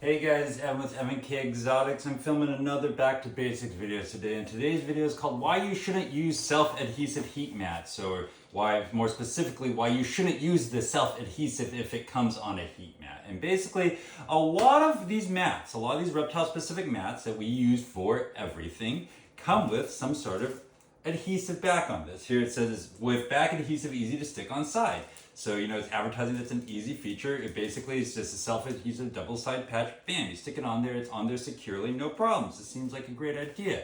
Hey guys, Evan with M&K Exotics. I'm filming another Back to Basics video today, and today's video is called Why You Shouldn't Use Self-Adhesive Heat Mats, or why, more specifically, why you shouldn't use the self-adhesive if it comes on a heat mat. And basically, a lot of these reptile-specific mats that we use for everything come with some sort of adhesive back on this. Here it says, with back adhesive easy to stick on side. So, it's advertising that's an easy feature. It basically is just a self-adhesive double-side patch. Bam, you stick it on there, it's on there securely, no problems. It seems like a great idea.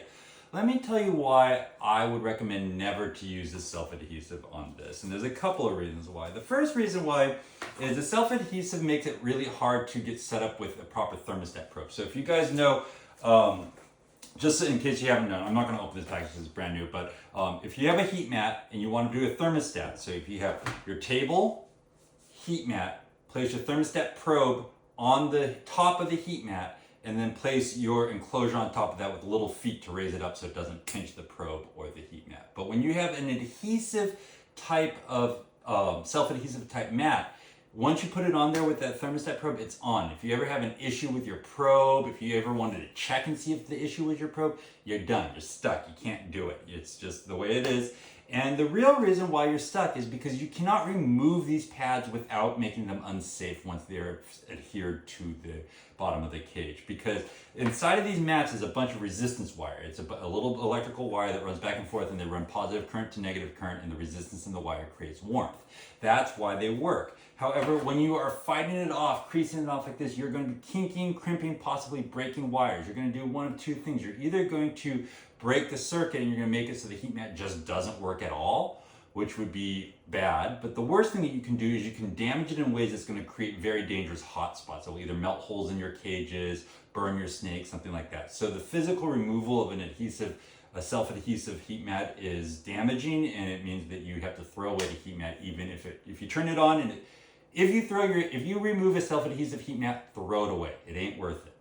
Let me tell you why I would recommend never to use this self-adhesive on this. And there's a couple of reasons why. The first reason why is the self-adhesive makes it really hard to get set up with a proper thermostat probe. So if you guys know, just in case you haven't known, I'm not going to open this package because it's brand new, but if you have a heat mat and you want to do a thermostat, so if you have your table, heat mat, place your thermostat probe on the top of the heat mat, and then place your enclosure on top of that with little feet to raise it up so it doesn't pinch the probe or the heat mat. But when you have an adhesive type of, self-adhesive type mat, once you put it on there with that thermostat probe, it's on. If you ever have an issue with your probe, if you ever wanted to check and see if the issue was your probe, you're done. You're stuck. You can't do it. It's just the way it is. And the real reason why you're stuck is because you cannot remove these pads without making them unsafe once they're adhered to the bottom of the cage. Because inside of these mats is a bunch of resistance wire. It's a little electrical wire that runs back and forth, and they run positive current to negative current, and the resistance in the wire creates warmth. That's why they work. However, when you are fighting it off, creasing it off like this, you're going to be kinking, crimping, possibly breaking wires. You're going to do one of two things. You're either going to break the circuit and you're going to make it so the heat mat just doesn't work at all, which would be bad. But the worst thing that you can do is you can damage it in ways that's going to create very dangerous hot spots. It will either melt holes in your cages, burn your snake, something like that. So the physical removal of a self-adhesive heat mat is damaging, and it means that you have to throw away the heat mat even if you turn it on, and if you remove a self-adhesive heat mat, throw it away. It ain't worth it.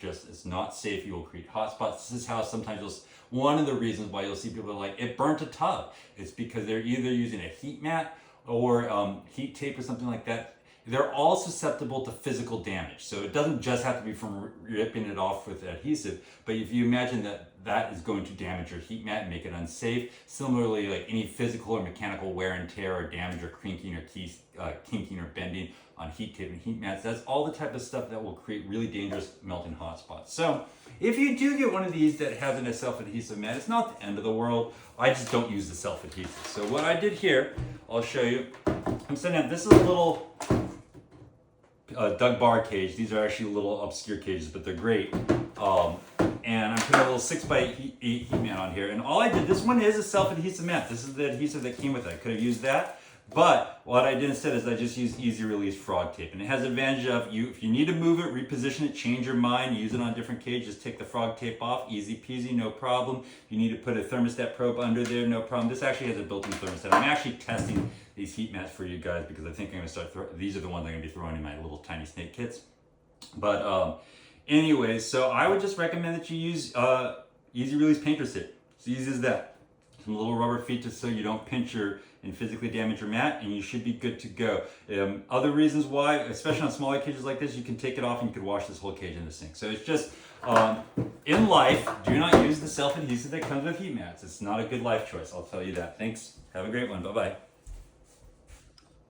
It's not safe. You will create hot spots. This is how sometimes one of the reasons why you'll see people are like, it burnt a tub. It's because they're either using a heat mat or heat tape or something like that. They're all susceptible to physical damage. So it doesn't just have to be from ripping it off with adhesive, but if you imagine that is going to damage your heat mat and make it unsafe. Similarly, like any physical or mechanical wear and tear or damage or kinking or bending on heat tape and heat mats, that's all the type of stuff that will create really dangerous melting hot spots. So if you do get one of these that has a self-adhesive mat, it's not the end of the world. I just don't use the self-adhesive. So what I did here, I'll show you. I'm setting up, this is a little Doug bar cage. These are actually little obscure cages, but they're great. And I'm putting a little 6x8 heat mat on here. And all I did, this one is a self-adhesive mat. This is the adhesive that came with it. I could have used that. But what I did instead is I just used easy release frog tape. And it has the advantage of if you need to move it, reposition it, change your mind, use it on different cages, take the frog tape off, easy peasy, no problem. If you need to put a thermostat probe under there, no problem. This actually has a built-in thermostat. I'm actually testing these heat mats for you guys because I think I'm going to these are the ones I'm going to be throwing in my little tiny snake kits. But anyways, so I would just recommend that you use easy release painter's tape. It's easy as that. Some little rubber feet just so you don't pinch and physically damage your mat, and you should be good to go. Other reasons why, especially on smaller cages like this, you can take it off and you can wash this whole cage in the sink. So it's just, in life, do not use the self-adhesive that comes with heat mats. It's not a good life choice, I'll tell you that. Thanks. Have a great one. Bye-bye.